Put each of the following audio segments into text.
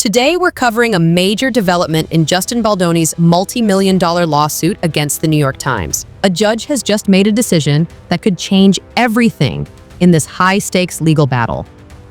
Today, we're covering a major development in Justin Baldoni's multi-million-dollar lawsuit against the New York Times. A judge has just made a decision that could change everything in this high-stakes legal battle.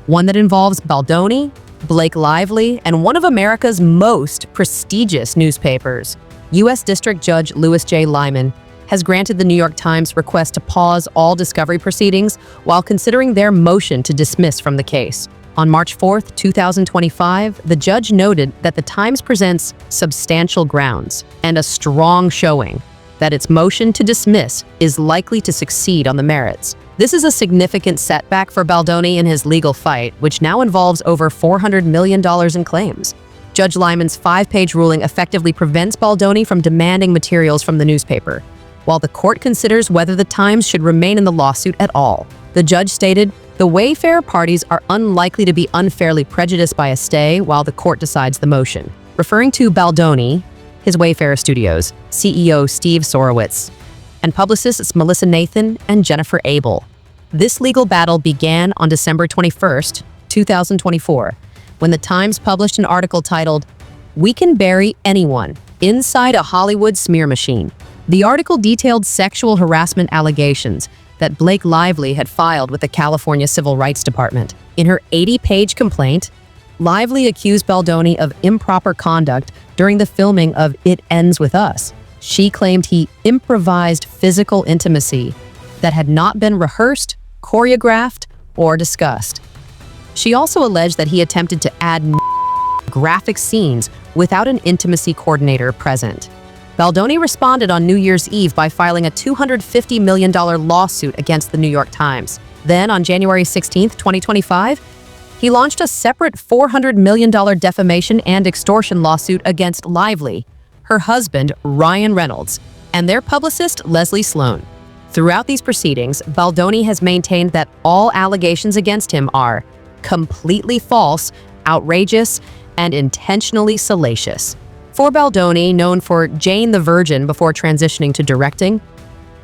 One that involves Baldoni, Blake Lively, and one of America's most prestigious newspapers. U.S. District Judge Louis J. Liman has granted the New York Times request to pause all discovery proceedings while considering their motion to dismiss from the case. On March 4, 2025, the judge noted that the Times presents substantial grounds and a strong showing that its motion to dismiss is likely to succeed on the merits. This is a significant setback for Baldoni in his legal fight, which now involves over $400 million in claims. Judge Lyman's 5-page ruling effectively prevents Baldoni from demanding materials from the newspaper, while the court considers whether the Times should remain in the lawsuit at all. The judge stated, "The Wayfair parties are unlikely to be unfairly prejudiced by a stay while the court decides the motion." Referring to Baldoni, his Wayfair Studios, CEO Steve Sorowitz, and publicists Melissa Nathan and Jennifer Abel. This legal battle began on December 21, 2024, when the Times published an article titled, "We Can Bury Anyone Inside a Hollywood Smear Machine." The article detailed sexual harassment allegations that Blake Lively had filed with the California Civil Rights Department. In her 80-page complaint, Lively accused Baldoni of improper conduct during the filming of It Ends With Us. She claimed he improvised physical intimacy that had not been rehearsed, choreographed, or discussed. She also alleged that he attempted to add graphic scenes without an intimacy coordinator present. Baldoni responded on New Year's Eve by filing a $250 million lawsuit against the New York Times. Then, on January 16, 2025, he launched a separate $400 million defamation and extortion lawsuit against Lively, her husband, Ryan Reynolds, and their publicist, Leslie Sloan. Throughout these proceedings, Baldoni has maintained that all allegations against him are completely false, outrageous, and intentionally salacious. For Baldoni, known for Jane the Virgin before transitioning to directing,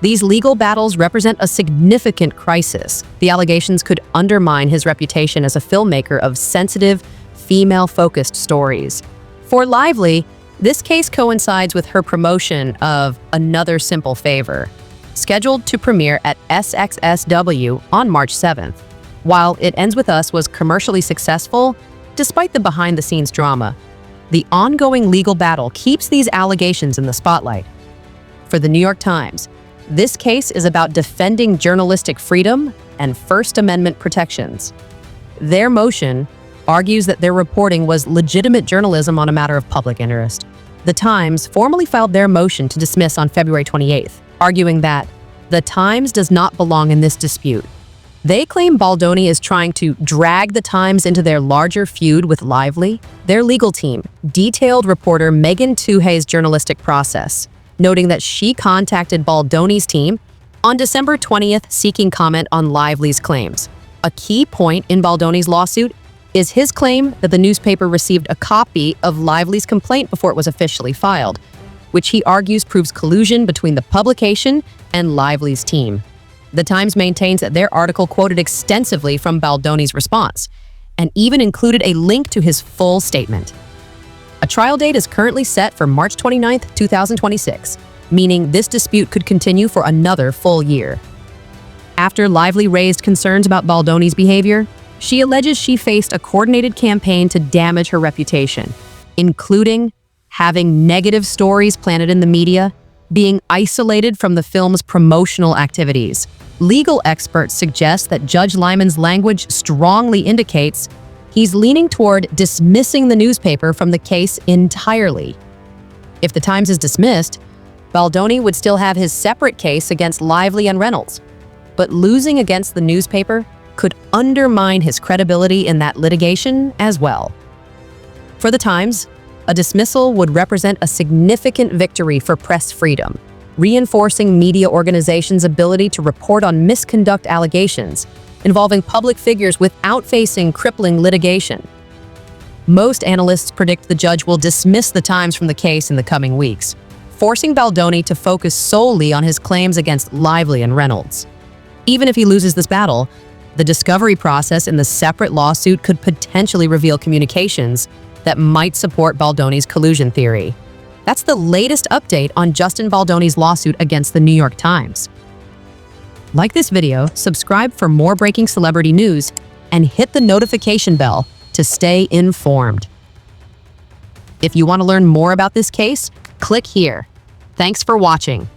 these legal battles represent a significant crisis. The allegations could undermine his reputation as a filmmaker of sensitive, female-focused stories. For Lively, this case coincides with her promotion of Another Simple Favor, scheduled to premiere at SXSW on March 7th. While It Ends With Us was commercially successful, despite the behind-the-scenes drama, the ongoing legal battle keeps these allegations in the spotlight. For the New York Times, this case is about defending journalistic freedom and First Amendment protections. Their motion argues that their reporting was legitimate journalism on a matter of public interest. The Times formally filed their motion to dismiss on February 28th, arguing that the Times does not belong in this dispute. They claim Baldoni is trying to drag the Times into their larger feud with Lively. Their legal team detailed reporter Megan Tuhey's journalistic process, noting that she contacted Baldoni's team on December 20th seeking comment on Lively's claims. A key point in Baldoni's lawsuit is his claim that the newspaper received a copy of Lively's complaint before it was officially filed, which he argues proves collusion between the publication and Lively's team. The Times maintains that their article quoted extensively from Baldoni's response, and even included a link to his full statement. A trial date is currently set for March 29, 2026, meaning this dispute could continue for another full year. After Lively raised concerns about Baldoni's behavior, she alleges she faced a coordinated campaign to damage her reputation, including having negative stories planted in the media, being isolated from the film's promotional activities. Legal experts suggest that Judge Lyman's language strongly indicates he's leaning toward dismissing the newspaper from the case entirely. If the Times is dismissed, Baldoni would still have his separate case against Lively and Reynolds, but losing against the newspaper could undermine his credibility in that litigation as well. For the Times, a dismissal would represent a significant victory for press freedom, reinforcing media organizations' ability to report on misconduct allegations involving public figures without facing crippling litigation. Most analysts predict the judge will dismiss the Times from the case in the coming weeks, forcing Baldoni to focus solely on his claims against Lively and Reynolds. Even if he loses this battle, the discovery process in the separate lawsuit could potentially reveal communications that might support Baldoni's collusion theory. That's the latest update on Justin Baldoni's lawsuit against the New York Times. Like this video, subscribe for more breaking celebrity news, and hit the notification bell to stay informed. If you want to learn more about this case, click here. Thanks for watching.